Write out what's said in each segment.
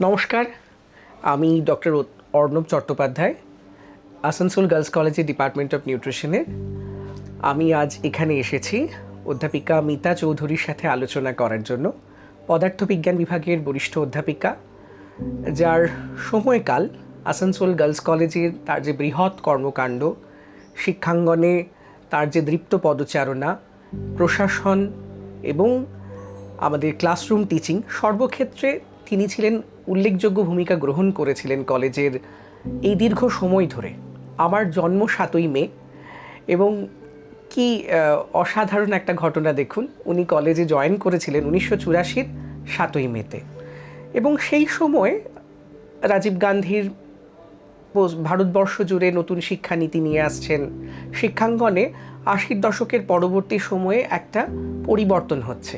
নমস্কার, আমি doctor Arnab Chattopadhyay, Asansol girls কলেজের ডিপার্টমেন্ট অফ নিউট্রিশনের। আমি আজ এখানে এসেছি অধ্যাপিকা মিতা চৌধুরীর সাথে আলোচনা করার জন্য। পদার্থবিজ্ঞান বিভাগের বরিষ্ঠ অধ্যাপিকা, যার সময়কাল আসানসোল গার্লস কলেজের তার যে বৃহৎ কর্মকাণ্ড, শিক্ষাঙ্গনে তার যে দৃপ্ত পদচারণা, প্রশাসন এবং আমাদের ক্লাসরুম টিচিং সর্বক্ষেত্রে তিনি ছিলেন উল্লেখযোগ্য ভূমিকা গ্রহণ করেছিলেন কলেজের এই দীর্ঘ সময় ধরে। আমার জন্ম 7ই মে এবং কি অসাধারণ একটা ঘটনা দেখুন, উনি কলেজে জয়েন করেছিলেন 1984-র 7ই মেতে এবং সেই সময় রাজীব গান্ধীর ভারতবর্ষ জুড়ে নতুন শিক্ষানীতি নিয়ে আসছেন। শিক্ষাঙ্গনে 80-র দশকের পরবর্তী সময়ে একটা পরিবর্তন হচ্ছে।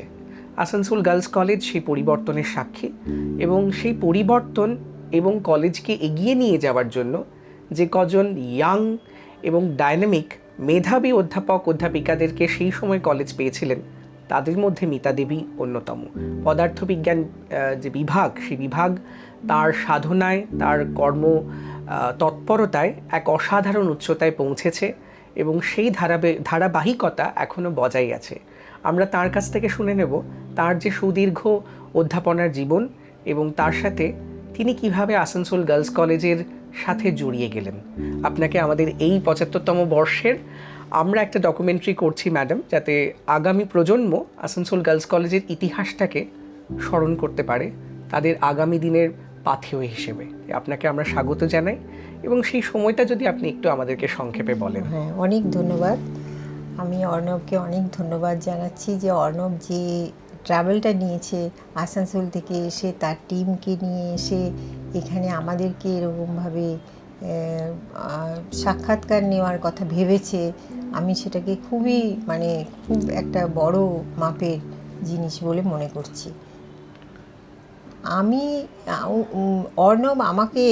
আসানসোল গার্লস কলেজ সেই পরিবর্তনের সাক্ষী এবং সেই পরিবর্তন এবং কলেজকে এগিয়ে নিয়ে যাওয়ার জন্য যে কজন ইয়াং এবং ডায়নামিক মেধাবী অধ্যাপক অধ্যাপিকাদেরকে সেই সময় কলেজ পেয়েছিলেন, তাদের মধ্যে মিতা দেবী অন্যতম। পদার্থবিজ্ঞান যে বিভাগ, সেই বিভাগ তার সাধনায়, তার কর্ম তৎপরতায় এক অসাধারণ উচ্চতায় পৌঁছেছে এবং সেই ধারাবাহিকতা এখনও বজায় আছে। আমরা তার কাছ থেকে শুনে নেব তার যে সুদীর্ঘ অধ্যাপনার জীবন এবং তার সাথে তিনি কিভাবে আসানসোল গার্লস কলেজের সাথে জড়িয়ে গেলেন। আপনাকে আমাদের এই 75তম বর্ষের আমরা একটা ডকুমেন্টারি করছি ম্যাডাম, যাতে আগামী প্রজন্ম আসানসোল গার্লস কলেজের ইতিহাসটাকে স্মরণ করতে পারে তাদের আগামী দিনের পাথেয় হিসেবে। আপনাকে আমরা স্বাগত জানাই এবং সেই সময়টা যদি আপনি একটু আমাদেরকে সংক্ষেপে বলেন। হ্যাঁ, অনেক ধন্যবাদ। আমি অর্ণবকে অনেক ধন্যবাদ জানাচ্ছি যে অর্ণব যে ট্রাভেলটা নিয়েছে আসানসোল থেকে এসে তার টিমকে নিয়ে এসে এখানে আমাদেরকে এরকমভাবে সাক্ষাৎকার নেওয়ার কথা ভেবেছে। আমি সেটাকে খুব একটা বড় মাপের জিনিস বলে মনে করছি। অর্ণব আমাকে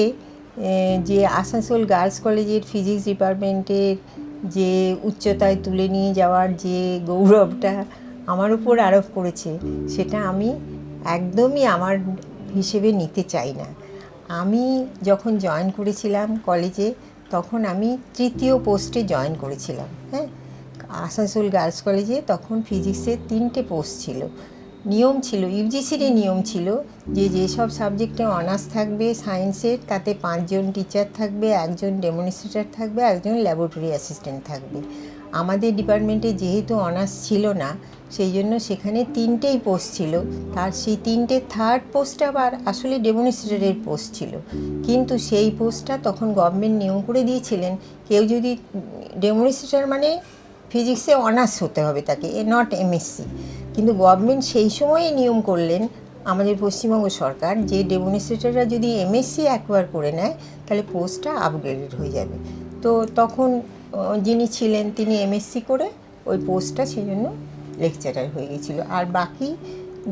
যে আসানসোল গার্লস কলেজের ফিজিক্স ডিপার্টমেন্টের যে উচ্চতায় তুলে নিয়ে যাওয়ার যে গৌরবটা আমার উপর আরোপ করেছে, সেটা আমি একদমই আমার হিসেবে নিতে চাই না। আমি যখন জয়েন করেছিলাম কলেজে, তখন আমি 3য় পোস্টে জয়েন করেছিলাম। হ্যাঁ, আসানসোল গার্লস কলেজে তখন ফিজিক্সের 3টে পোস্ট ছিল। নিয়ম ছিল, ইউজিসির নিয়ম ছিল যে যেসব সাবজেক্টে অনার্স থাকবে সায়েন্সের, তাতে 5 জন টিচার থাকবে, 1 জন ডেমনস্ট্রেটর থাকবে, 1 জন ল্যাবরেটরি অ্যাসিস্ট্যান্ট থাকবে। আমাদের ডিপার্টমেন্টে যেহেতু অনার্স ছিল না, সেই জন্য সেখানে 3টেই পোস্ট ছিল। তার সেই 3টে থার্ড পোস্ট আবার আসলে ডেমনস্ট্রেটরের পোস্ট ছিল, কিন্তু সেই পোস্টটা তখন গভর্নমেন্ট নিয়ম করে দিয়েছিলেন কেউ যদি ডেমনস্ট্রেটর মানে ফিজিক্সে অনার্স হতে হবে তাকে, নট এমএসসি। কিন্তু গভর্নমেন্ট সেই সময়ই নিয়ম করলেন, আমাদের পশ্চিমবঙ্গ সরকার, যে ডেমনস্ট্রেটররা যদি এমএসসি একবার করে নেয় তাহলে পোস্টটা আপগ্রেডেড হয়ে যাবে। তো তখন যিনি ছিলেন তিনি এমএসসি করে ওই পোস্টটা সেই জন্য লেকচারার হয়ে গেছিলো। আর বাকি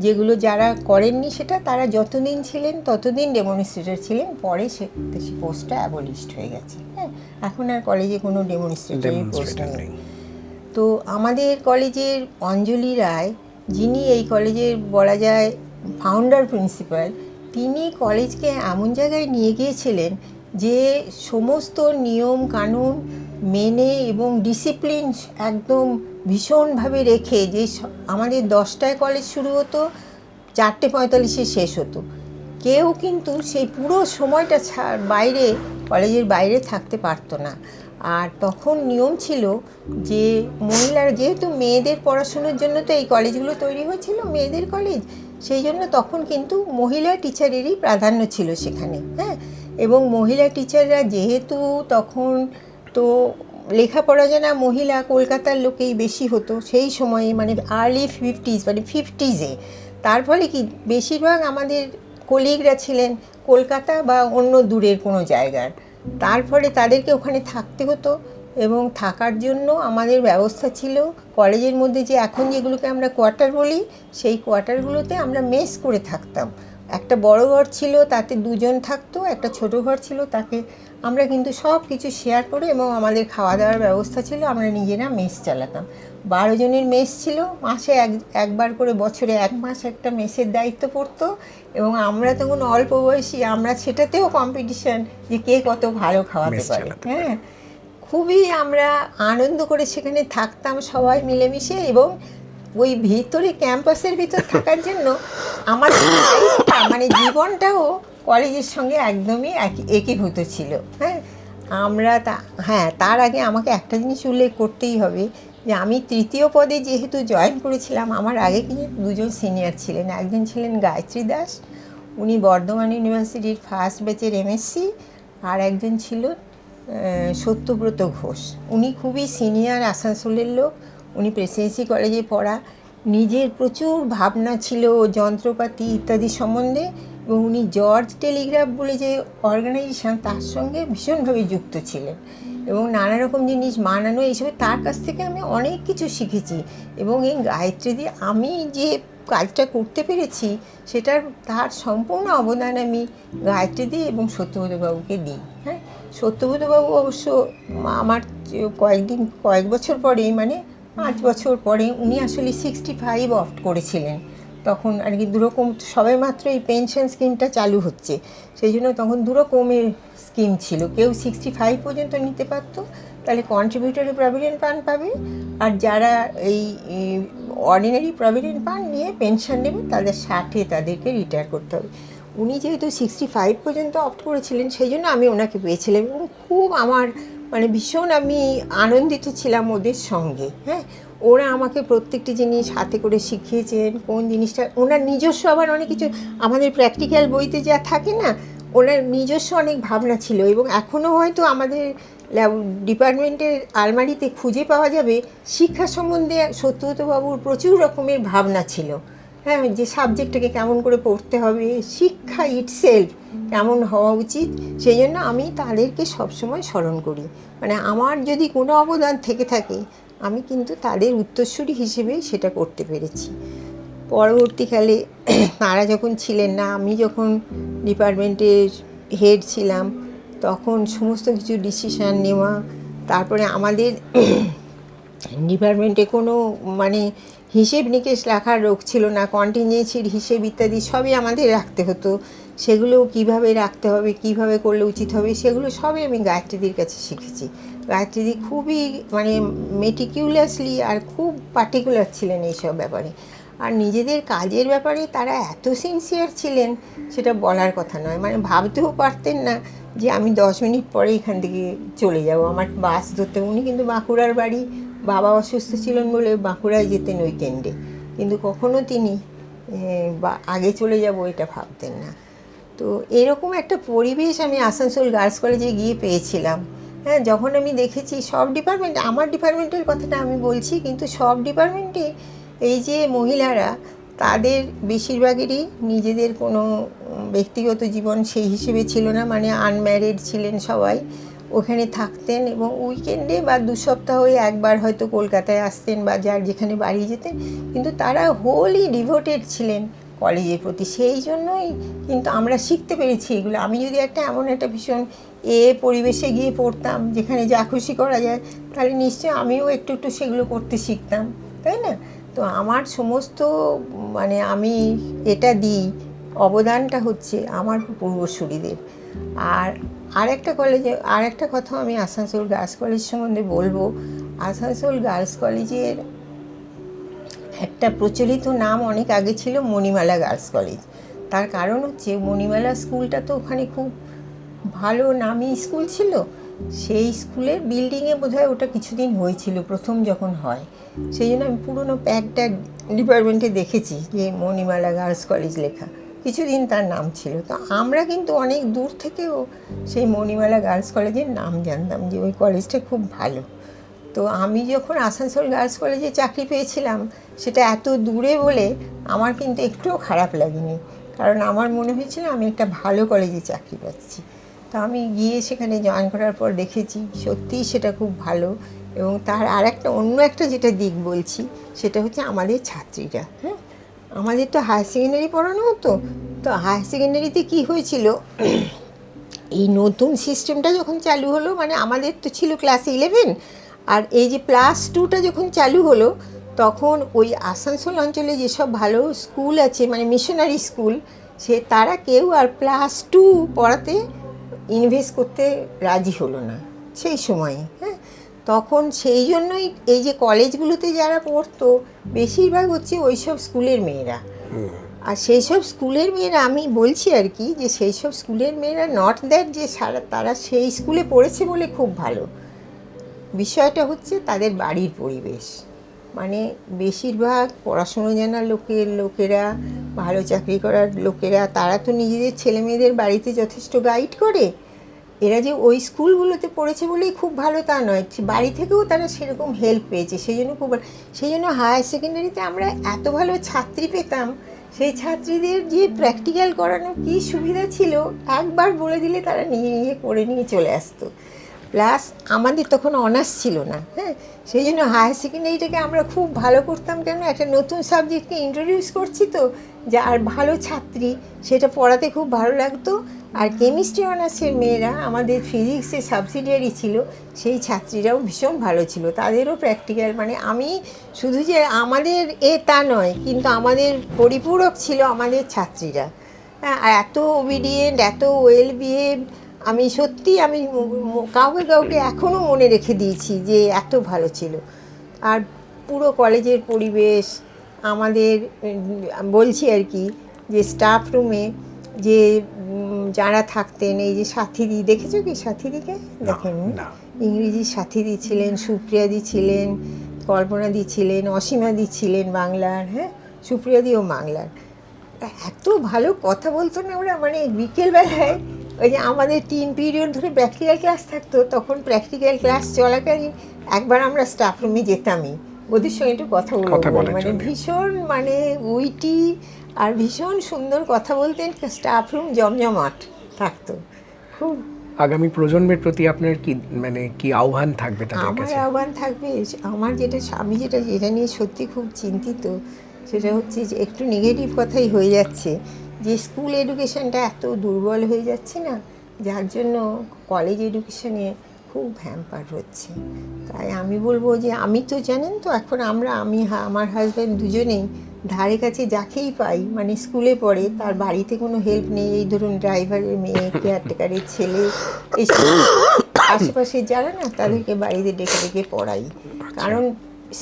যেগুলো যারা করেননি সেটা তারা যতদিন ছিলেন ততদিন ডেমনস্ট্রেটর ছিলেন, পরে সেই পোস্টটা অ্যাবলিশড হয়ে গেছে। হ্যাঁ, এখন আর কলেজে কোনো ডেমনস্ট্রেটরের পোস্ট নেই। তো আমাদের কলেজের অঞ্জলি রায়, যিনি এই কলেজের বলা যায় ফাউন্ডার প্রিন্সিপাল, তিনি কলেজকে এমন জায়গায় নিয়ে গিয়েছিলেন যে সমস্ত নিয়ম কানুন মেনে এবং ডিসিপ্লিন একদম ভীষণভাবে রেখে, যে আমাদের 10টায় কলেজ শুরু হতো, 4:45-এ শেষ হতো। কেউ কিন্তু সেই পুরো সময়টা বাইরে, কলেজের বাইরে থাকতে পারতো না। আর তখন নিয়ম ছিল যে মহিলারা, যেহেতু মেয়েদের পড়াশুনোর জন্য তো এই কলেজগুলো তৈরি হয়েছিল, মেয়েদের কলেজ, সেই জন্য তখন কিন্তু মহিলা টিচারেরই প্রাধান্য ছিল সেখানে। হ্যাঁ, এবং মহিলা টিচাররা যেহেতু তখন তো লেখাপড়া জানা মহিলা কলকাতার লোকেই বেশি হতো সেই সময়ে, মানে আর্লি 50s, মানে 50s-এ। তার ফলে কি বেশিরভাগ আমাদের কলিগরা ছিলেন কলকাতা বা অন্য দূরের কোনো জায়গার। তার ফলে তাদেরকে ওখানে থাকতে হতো এবং থাকার জন্য আমাদের ব্যবস্থা ছিল কলেজের মধ্যে যে এখন যেগুলোকে আমরা কোয়ার্টার বলি, সেই কোয়ার্টারগুলোতে আমরা মেস করে থাকতাম। একটা বড় ঘর ছিল, তাতে দুজন থাকতো, একটা ছোট ঘর ছিল, তাকে আমরা কিন্তু সব কিছু শেয়ার করে, এবং আমাদের খাওয়া দাওয়ার ব্যবস্থা ছিল, আমরা নিজেরা মেস চালাতাম। 12 জনের মেস ছিল, মাসে একবার করে বছরে 1 মাস একটা মেসের দায়িত্ব পড়তো, এবং আমরা তখন অল্প বয়সী, আমরা সেটাতেও কম্পিটিশন যে কে কত ভালো খাওয়াতে মেস পারে। চালাতে হ্যাঁ, খুবই আমরা আনন্দ করে সেখানে থাকতাম সবাই মিলেমিশে, এবং ওই ভিতরে ক্যাম্পাসের ভিতর থাকার জন্য আমাদের লাইফটা মানে জীবনটাও কলেজের সঙ্গে একদমই একীভূত ছিল। হ্যাঁ, আমরা তার আগে আমাকে একটা জিনিস উল্লেখ করতেই হবে, যে আমি 3য় পদে যেহেতু জয়েন করেছিলাম, আমার আগে কিন্তু 2জন সিনিয়র ছিলেন। একজন ছিলেন গায়ত্রী দাস, উনি বর্ধমান ইউনিভার্সিটির ফার্স্ট ব্যাচের এমএসসি, আর একজন ছিল সত্যব্রত ঘোষ। উনি খুবই সিনিয়র আসানসোলের লোক, উনি প্রেসিডেন্সি কলেজে পড়া, নিজের প্রচুর ভাবনা ছিল যন্ত্রপাতি ইত্যাদি সম্বন্ধে, এবং উনি জর্জ টেলিগ্রাফ বলে যে অর্গানাইজেশন, তার সঙ্গে ভীষণভাবে যুক্ত ছিলেন, এবং নানা রকম জিনিস বানানো এইসবে তার কাছ থেকে আমি অনেক কিছু শিখেছি। এবং এই গায়ত্রী দিয়ে আমি যে কাজটা করতে পেরেছি, সেটার তার সম্পূর্ণ অবদান আমি গায়ত্রী দিই এবং সত্যব্রতবাবুকে দিই। হ্যাঁ, সত্যব্রতবাবু অবশ্য আমার কয়েক বছর পরেই, মানে 5 বছর পরে, উনি আসলে 65 অপ্ট করেছিলেন। তখন আর কি দুরকম, সবে মাত্র এই পেনশন স্কিমটা চালু হচ্ছে, সেই জন্য তখন দুরকমের স্কিম ছিল। কেউ 65 পর্যন্ত নিতে পারতো, তাহলে কন্ট্রিবিউটরি প্রভিডেন্ট ফান্ড পাবে, আর যারা এই অর্ডিনারি প্রভিডেন্ট ফান্ড নিয়ে পেনশন নেবে, তাদের 60-এ তাদেরকে রিটায়ার করতে হবে। উনি যেহেতু 65 পর্যন্ত অপ্ট করেছিলেন, সেই জন্য আমি ওনাকে পেয়েছিলাম, এবং খুব আমার মানে ভীষণ আমি আনন্দিত ছিলাম ওদের সঙ্গে। হ্যাঁ, ওরা আমাকে প্রত্যেকটি জিনিস হাতে করে শিখিয়েছেন, কোন জিনিসটা ওনার নিজস্ব, আবার অনেক কিছু আমাদের প্র্যাকটিক্যাল বইতে যা থাকে না, ওনার নিজস্ব অনেক ভাবনা ছিল, এবং এখনও হয়তো আমাদের ডিপার্টমেন্টের আলমারিতে খুঁজে পাওয়া যাবে শিক্ষা সম্বন্ধে সত্যব্রতবাবুর প্রচুর রকমের ভাবনা ছিল। হ্যাঁ, যে সাবজেক্টটাকে কেমন করে পড়তে হবে, শিক্ষা ইটসেলফ কেমন হওয়া উচিত, সেই জন্য আমি তাদেরকে সবসময় স্মরণ করি। মানে আমার যদি কোনো অবদান থেকে থাকে, আমি কিন্তু তাদের উত্তরসূরি হিসেবে সেটা করতে পেরেছি। পরবর্তীকালে তারা যখন ছিলেন না, আমি যখন ডিপার্টমেন্টের হেড ছিলাম, তখন সমস্ত কিছু ডিসিশান নেওয়া, তারপরে আমাদের ডিপার্টমেন্টে কোনো মানে হিসেব নিকেশ রাখার রোগ ছিল না, কন্টিনজেন্সির হিসেব ইত্যাদি সবই আমাদের রাখতে হতো। সেগুলো কিভাবে রাখতে হবে, কিভাবে করলে উচিত হবে, সেগুলো সবই আমি গায়ত্রীদির কাছে শিখেছি। গায়ত্রীদি খুবই মানে মেটিকিউলাসলি আর খুব পার্টিকুলার ছিলেন এইসব ব্যাপারে, আর নিজেদের কাজের ব্যাপারে তারা এত সিনসিয়ার ছিলেন, সেটা বলার কথা নয়। মানে ভাবতেও পারতেন না যে আমি 10 মিনিট পরে এখান থেকে চলে যাব, আমার বাস ধরতে। উনি কিন্তু বাঁকুড়ার বাড়ি, বাবা অসুস্থ ছিলেন বলে বাঁকুড়ায় যেতেন উইকেন্ডে, কিন্তু কখনো তিনি আগে চলে যাব এটা ভাবতেন না। তো এরকম একটা পরিবেশ আমি আসানসোল গার্লস কলেজে গিয়ে পেয়েছিলাম। হ্যাঁ, যখন আমি দেখেছি সব ডিপার্টমেন্টে, আমার ডিপার্টমেন্টের কথাটা আমি বলছি, কিন্তু সব ডিপার্টমেন্টে এই যে মহিলারা, তাদের বেশিরভাগেরই নিজেদের কোনো ব্যক্তিগত জীবন সেই হিসেবে ছিল না, মানে আনম্যারিড ছিলেন সবাই, ওখানে থাকতেন, এবং উইকেন্ডে বা 2 সপ্তাহে একবার হয়তো কলকাতায় আসতেন বা যার যেখানে বাড়ি যেতেন, কিন্তু তারা হোলি ডিভোটেড ছিলেন কলেজের প্রতি। সেই জন্যই কিন্তু আমরা শিখতে পেরেছি এগুলো। আমি যদি এমন একটা ভীষণ পরিবেশে গিয়ে পড়তাম যেখানে যা খুশি করা যায়, তাহলে নিশ্চয়ই আমিও একটু একটু সেগুলো করতে শিখতাম, তাই না? তো আমার সমস্ত মানে আমি এটা দিই, অবদানটা হচ্ছে আমার পূর্বসূরিদের। আর একটা কথা আমি আসানসোল গার্লস কলেজ সম্বন্ধে বলবো। আসানসোল গার্লস কলেজের একটা প্রচলিত নাম অনেক আগে ছিল মণিমালা গার্লস কলেজ। তার কারণ হচ্ছে মণিমালা স্কুলটা তো ওখানে খুব ভালো নামি স্কুল ছিল। সেই স্কুলের বিল্ডিংয়ে বোধহয় ওটা কিছুদিন হয়েছিল প্রথম যখন হয়, সেই জন্য আমি পুরনো প্যাকটা ডিপার্টমেন্টে দেখেছি যে মণিমালা গার্লস কলেজ লেখা, কিছুদিন তার নাম ছিল। তো আমরা কিন্তু অনেক দূর থেকেও সেই মণিমালা গার্লস কলেজের নাম জানতাম যে ওই কলেজটা খুব ভালো। তো আমি যখন আসানসোল গার্লস কলেজে চাকরি পেয়েছিলাম, সেটা এত দূরে বলে আমার কিন্তু একটুও খারাপ লাগেনি, কারণ আমার মনে হয়েছিল আমি একটা ভালো কলেজে চাকরি পাচ্ছি। তো আমি গিয়ে সেখানে জয়েন করার পর দেখেছি সত্যিই সেটা খুব ভালো। এবং তার অন্য একটা যেটা দিক বলছি, সেটা হচ্ছে আমাদের ছাত্রীরা। হ্যাঁ, আমাদের তো হায়ার সেকেন্ডারি পড়ানো হতো, তো হায়ার সেকেন্ডারিতে কি হয়েছিল, এই নতুন সিস্টেমটা যখন চালু হলো, মানে আমাদের তো ছিল ক্লাস 11, আর এই যে +2টা যখন চালু হলো, তখন ওই আসানসোল অঞ্চলে যেসব ভালো স্কুল আছে, মানে মিশনারি স্কুল, তারা কেউ আর +2 পড়াতে ইনভেস্ট করতে রাজি হলো না সেই সময়ে। হ্যাঁ, তখন সেই জন্যই এই যে কলেজগুলোতে যারা পড়তো বেশিরভাগ হচ্ছে ওই সব স্কুলের মেয়েরা। আর সেই সব স্কুলের মেয়েরা, আমি বলছি আর কি, যে সেই সব স্কুলের মেয়েরা নট দ্যাট যে তারা সেই স্কুলে পড়েছে বলে খুব ভালো, বিষয়টা হচ্ছে তাদের বাড়ির পরিবেশ। মানে বেশিরভাগ পড়াশুনো জানা লোকেরা, ভালো চাকরি করার লোকেরা, তারা তো নিজেদের ছেলে মেয়েদের বাড়িতে যথেষ্ট গাইড করে। এরা যে ওই স্কুলগুলোতে পড়েছে বলেই খুব ভালো তা নয়, বাড়ি থেকেও তারা সেরকম হেল্প পেয়েছে, সেই জন্য সেই জন্য হায়ার সেকেন্ডারিতে আমরা এত ভালো ছাত্রী পেতাম। সেই ছাত্রীদের যে প্র্যাকটিক্যাল করানোর কী সুবিধা ছিল, একবার বলে দিলে তারা নিজে করে নিয়ে চলে আসতো। প্লাস আমাদের তখন অনার্স ছিল না। হ্যাঁ, সেই জন্য হায়ার সেকেন্ডারিটাকে আমরা খুব ভালো করতাম, কেন একটা নতুন সাবজেক্টকে ইন্ট্রোডিউস করছি তো, যা আর ভালো ছাত্রী, সেটা পড়াতে খুব ভালো লাগতো। আর কেমিস্ট্রি অনার্সের মেয়েরা, আমাদের ফিজিক্সের সাবসিডিয়ারি ছিল, সেই ছাত্রীরাও ভীষণ ভালো ছিল, তাদেরও প্র্যাকটিক্যাল, মানে আমি শুধু যে আমাদের তা নয়, কিন্তু আমাদের পরিপূরক ছিল আমাদের ছাত্রীরা। হ্যাঁ, আর এত ওবিডিয়েন্ট, এত ওয়েল বিহেভ, আমি সত্যি আমি কাউকে এখনও মনে রেখে দিয়েছি যে এত ভালো ছিল। আর পুরো কলেজের পরিবেশ আমাদের, বলছি আর কি, যে স্টাফ রুমে যে যারা থাকতেন, এই যে সাথীদি, দেখেছো কি সাথীদিকে? দেখেন, ইংরেজি সাথীদি ছিলেন, সুপ্রিয়াদি ছিলেন, কল্পনাদি ছিলেন, অসীমাদি ছিলেন বাংলার, হ্যাঁ, সুপ্রিয়াদিও বাংলার। এত ভালো কথা বলতো না ওরা, মানে বিকেলবেলায় ওই যে আমাদের 3 পিরিয়ড ধরে প্র্যাকটিক্যাল ক্লাস থাকতো, তখন প্র্যাকটিক্যাল ক্লাস চলাকালীন একবার আমরা স্টাফ রুমে যেতামই ওদের সঙ্গে একটু কথা বলবো, মানে ভীষণ, মানে উইটি আর ভীষণ সুন্দর কথা বলতেন, স্টাফ রুম জমজমাট থাকতো খুব। আগামী প্রজন্মের প্রতি আপনার কি, মানে কি আহ্বান থাকবে তাদের আমার কাছে? আহ্বান থাকবে, আমি যেটা নিয়ে সত্যি খুব চিন্তিত, সেটা হচ্ছে যে একটু নেগেটিভ কথাই হয়ে যাচ্ছে, যে স্কুল এডুকেশনটা এত দুর্বল হয়ে যাচ্ছে না, যার জন্য কলেজ এডুকেশনে খুব হ্যাম্পার হচ্ছে। তাই আমি বলবো যে, আমি তো জানেন তো এখন আমার হাজব্যান্ড দুজনেই ধারে কাছে যাকেই পাই, মানে স্কুলে পড়ে, তার বাড়িতে কোনো হেল্প নেই, এই ধরুন ড্রাইভারের মেয়ে, কেয়ারটেকারের ছেলে, এইসব আশেপাশে যারা না, তাদেরকে বাড়িতে ডেকে ডেকে পড়াই। কারণ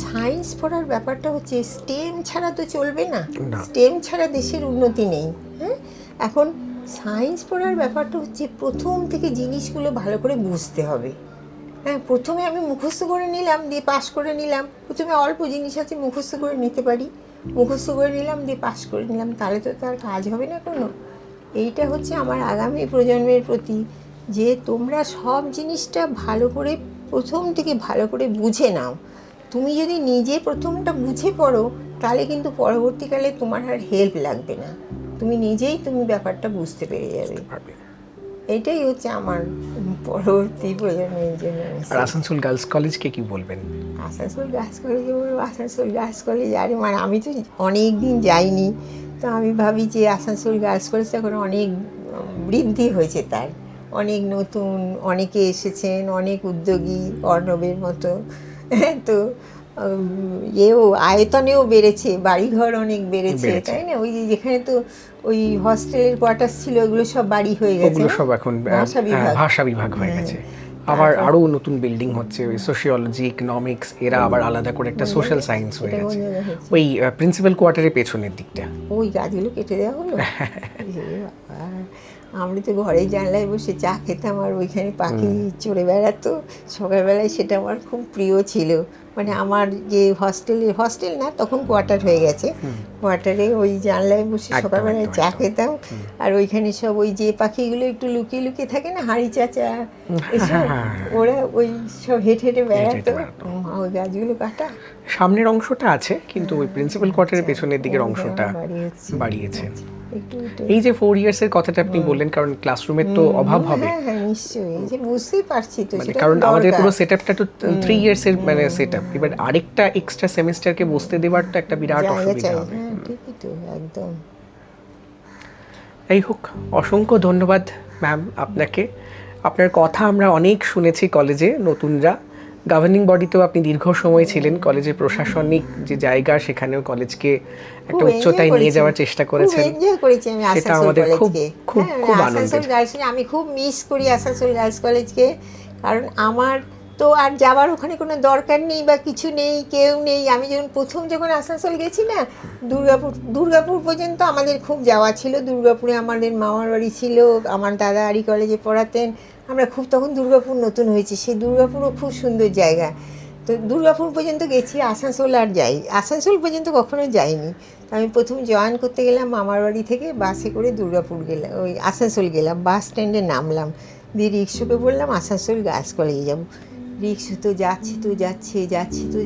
সায়েন্স পড়ার ব্যাপারটা হচ্ছে, স্টেম ছাড়া তো চলবে না, স্টেম ছাড়া দেশের উন্নতি নেই। হ্যাঁ, এখন সায়েন্স পড়ার ব্যাপারটা হচ্ছে প্রথম থেকে জিনিসগুলো ভালো করে বুঝতে হবে। হ্যাঁ, প্রথমে আমি মুখস্থ করে নিলাম, দিয়ে পাশ করে নিলাম, প্রথমে অল্প জিনিস আছে মুখস্থ করে নিতে পারি, মুখস্থ করে নিলাম, দিয়ে পাশ করে নিলাম, তাহলে তো তার কাজ হবে না কোনো। এইটা হচ্ছে আমার আগামী প্রজন্মের প্রতি, যে তোমরা সব জিনিসটা ভালো করে প্রথম থেকে ভালো করে বুঝে নাও। তুমি যদি নিজে প্রথমটা বুঝে পড়ো, তাহলে কিন্তু পরবর্তীকালে তোমার আর হেল্প লাগবে না, তুমি নিজেই ব্যাপারটা বুঝতে পেরে যাবে। এটাই হচ্ছে আমার পরবর্তী প্রজন্মের জন্য। আর আসানসোল গার্লস কলেজকে কি বলবেন? আসানসোল গার্লস কলেজে বলবো, আসানসোল গার্লস কলেজ, আরে মানে আমি তো অনেক দিন যাইনি, তো আমি ভাবি যে আসানসোল গার্লস কলেজটা এখন অনেক বৃদ্ধি হয়েছে, তার অনেক নতুন, অনেকে এসেছেন, অনেক উদ্যোগী, অর্ণবের মতো। তো আয়তনেও বেড়েছে, বাড়িঘর অনেক বেড়েছে, তাই না? ওই যেখানে তো ওই হস্টেলের কোয়ার্টার্স ছিল, ওগুলো সব বাড়ি হয়ে গেছে, ওগুলো সব এখন ভাষা বিভাগ হয়ে গেছে। আবার আরো নতুন বিল্ডিং হচ্ছে, ওই সোশিওলজি, ইকোনমিক্স, এরা আবার আলাদা করে একটা সোশ্যাল সায়েন্স হয়ে গেছে, ওই প্রিন্সিপাল কোয়ার্টারের পেছনের দিকটা। ওই গাছগুলো কেটে দেওয়া হলো। আমরা তো ঘরের জানলায় বসে চা খেতাম, আর ওইখানে পাখি চড়ে বেড়াতো সকালবেলায়, সেটা আমার খুব প্রিয় ছিল। মানে আমার যে হস্টেল না, তখন কোয়ার্টার হয়ে গেছে, কোয়ার্টারে ওই জানলায় বসে সকালবেলায় চা খেতাম, আর ওইখানে সব ওই যে পাখিগুলো একটু লুকিয়ে লুকিয়ে থাকে না, হাঁড়ি চাচা, ওরা ওই সব হেঁটে হেঁটে বেড়াতো। ওই গাছগুলো কাটা, সামনের অংশটা আছে, কিন্তু ওই প্রিন্সিপাল কোয়ার্টারের পেছনের দিকের অংশটা বাড়িয়েছে। একটু এই যে 4 ইয়ার্সের কথাটা আপনি বললেন, কারণ ক্লাসরুমের তো অভাব হবে, হ্যাঁ হ্যাঁ নিশ্চয়ই, এই যে বুঝতেই পারছি তো, মানে সেটা কারণ তো আমাদের দরকার। পুরো সেটআপটা তো 3 ইয়ার্সের মানে সেটআপ, এবার আরেকটা এক্সট্রা সেমিস্টারকে বসতে দেওয়ার তো একটা বিরাট জায়গা অসুবিধা চাই, হবে। হ্যাঁ ঠিকই তো, একদম। যাই হোক, অসংখ্য ধন্যবাদ ম্যাম আপনাকে। আপনার কথা আমরা অনেক শুনেছি কলেজে, নতুনরা। গভর্নিং বডিতেও আপনি দীর্ঘ সময় ছিলেন, কলেজের প্রশাসনিক যে জায়গা সেখানেও কলেজকে একটা খুব উচ্চতায় enjoy নিয়ে করেছি। যাওয়ার চেষ্টা খুব করেছেন। এনজয় করেছি আমি সেটা আসানসোল আমাদের খুব কলেজকে। খুব হ্যাঁ, খুব আসানসোল আনন্দের। গার্লস, আমি খুব মিস করি আসানসোল গার্লস কলেজকে, কারণ আমার তো আর যাওয়ার ওখানে কোনো দরকার নেই বা কিছু নেই, কেউ নেই। আমি যখন আসানসোল গেছি না, দুর্গাপুর পর্যন্ত আমাদের খুব যাওয়া ছিল। দুর্গাপুরে আমাদের মামার বাড়ি ছিল, আমার দাদা আরি কলেজে পড়াতেন। আমরা খুব, তখন দুর্গাপুর নতুন হয়েছে, সেই দুর্গাপুরও খুব সুন্দর জায়গা। তো দুর্গাপুর পর্যন্ত গেছি, আসানসোল আর যাই, আসানসোল পর্যন্ত কখনো যাইনি। তো আমি প্রথম জয়েন করতে গেলাম মামার বাড়ি থেকে, বাসে করে দুর্গাপুর গেলাম, ওই আসানসোল গেলাম, বাস স্ট্যান্ডে নামলাম, দিয়ে রিক্সাকে বললাম আসানসোল গার্লস কলেজে যাবো। রিক্সা তো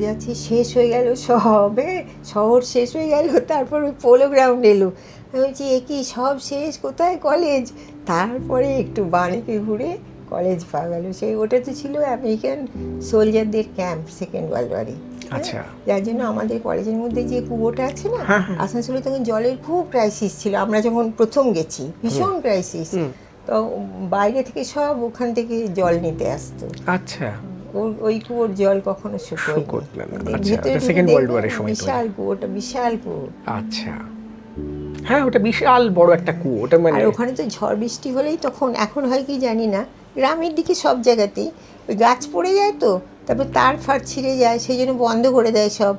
যাচ্ছে, শেষ হয়ে গেল সবে, শহর শেষ হয়ে গেল, তারপর ওই পোলো গ্রাউন্ড এলো। আমি বলছি এ কি সব শেষ, কোথায় কলেজ? তারপরে একটু বাড়িতে ঘুরে কলেজ পাওয়া গেল। ওটা তো ছিল আমেরিকান সোলজারদের ক্যাম্প সেকেন্ড ওয়ার্ল্ড ওয়ারে। আচ্ছা। যার জন্য আমাদের কলেজের মধ্যে যে কুয়োটা আছে না, আসানসোলে তখন জলের খুব ক্রাইসিস ছিল। আমরা যখন প্রথম গেছি, ভীষণ ক্রাইসিস। তো বাইরে থেকে সব ওখান থেকে জল নিতে আসতো। আচ্ছা। ওই কুয়োর জল কখনো শুকোয় না। না। আচ্ছা, ভেতরে ওটা ঢুকে সেকেন্ড ওয়ার্ল্ড দেখবেন, ওয়ারের সময় তৈরি। বিশাল কুয়োটা, বিশাল কুয়ো। আচ্ছা, হ্যাঁ ওটা বিশাল বড় একটা কুয়ো, ওটা মানে। আর ওখানে তো ঝড় বৃষ্টি হলেই তখন, এখন হয় কি জানি না, গ্রামের দিকে সব জায়গাতেই ওই গাছ পড়ে যায়, তো তারপর তার ফার ছিঁড়ে যায়, সেই জন্য বন্ধ করে দেয় সব।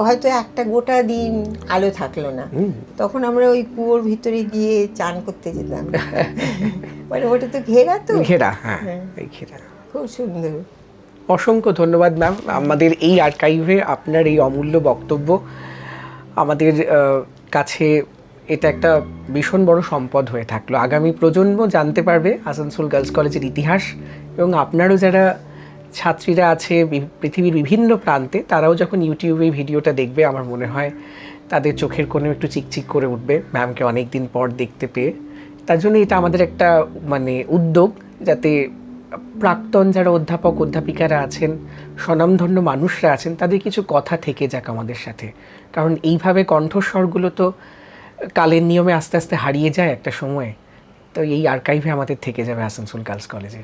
হয়তো একটা গোটা দিন আলো থাকলো না, তখন আমরা ওই কুয়োর ভিতরে গিয়ে চান করতে যেতাম। মানে ওটা তো ঘেরা, তো ঘেরা, হ্যাঁ এই ঘেরা। খুব সুন্দর। অসংখ্য ধন্যবাদ ম্যাম, আমাদের এই আর্কাইভে আপনার এই অমূল্য বক্তব্য আমাদের কাছে এটা একটা ভীষণ বড় সম্পদ হয়ে থাকলো। আগামী প্রজন্ম জানতে পারবে আসানসোল গার্লস কলেজের ইতিহাস, এবং আপনারও যারা ছাত্রীরা আছে পৃথিবীর বিভিন্ন প্রান্তে, তারাও যখন ইউটিউবে ভিডিওটা দেখবে, আমার মনে হয় তাদের চোখের কোণেও একটু চিকচিক করে উঠবে ম্যামকে অনেক দিন পর দেখতে পেয়ে। তার জন্য এটা আমাদের একটা মানে উদ্যোগ, যাতে প্রাক্তন যারা অধ্যাপক অধ্যাপিকারা আছেন, স্বনামধন্য মানুষরা আছেন, তাদের কিছু কথা থেকে যাক আমাদের সাথে। কারণ এইভাবে কণ্ঠস্বরগুলো তো কালের নিয়মে আস্তে আস্তে হারিয়ে যায় একটা সময়ে। তো এই আর্কাইভে আমাদের থেকে যাবে আসানসোল গার্লস কলেজে।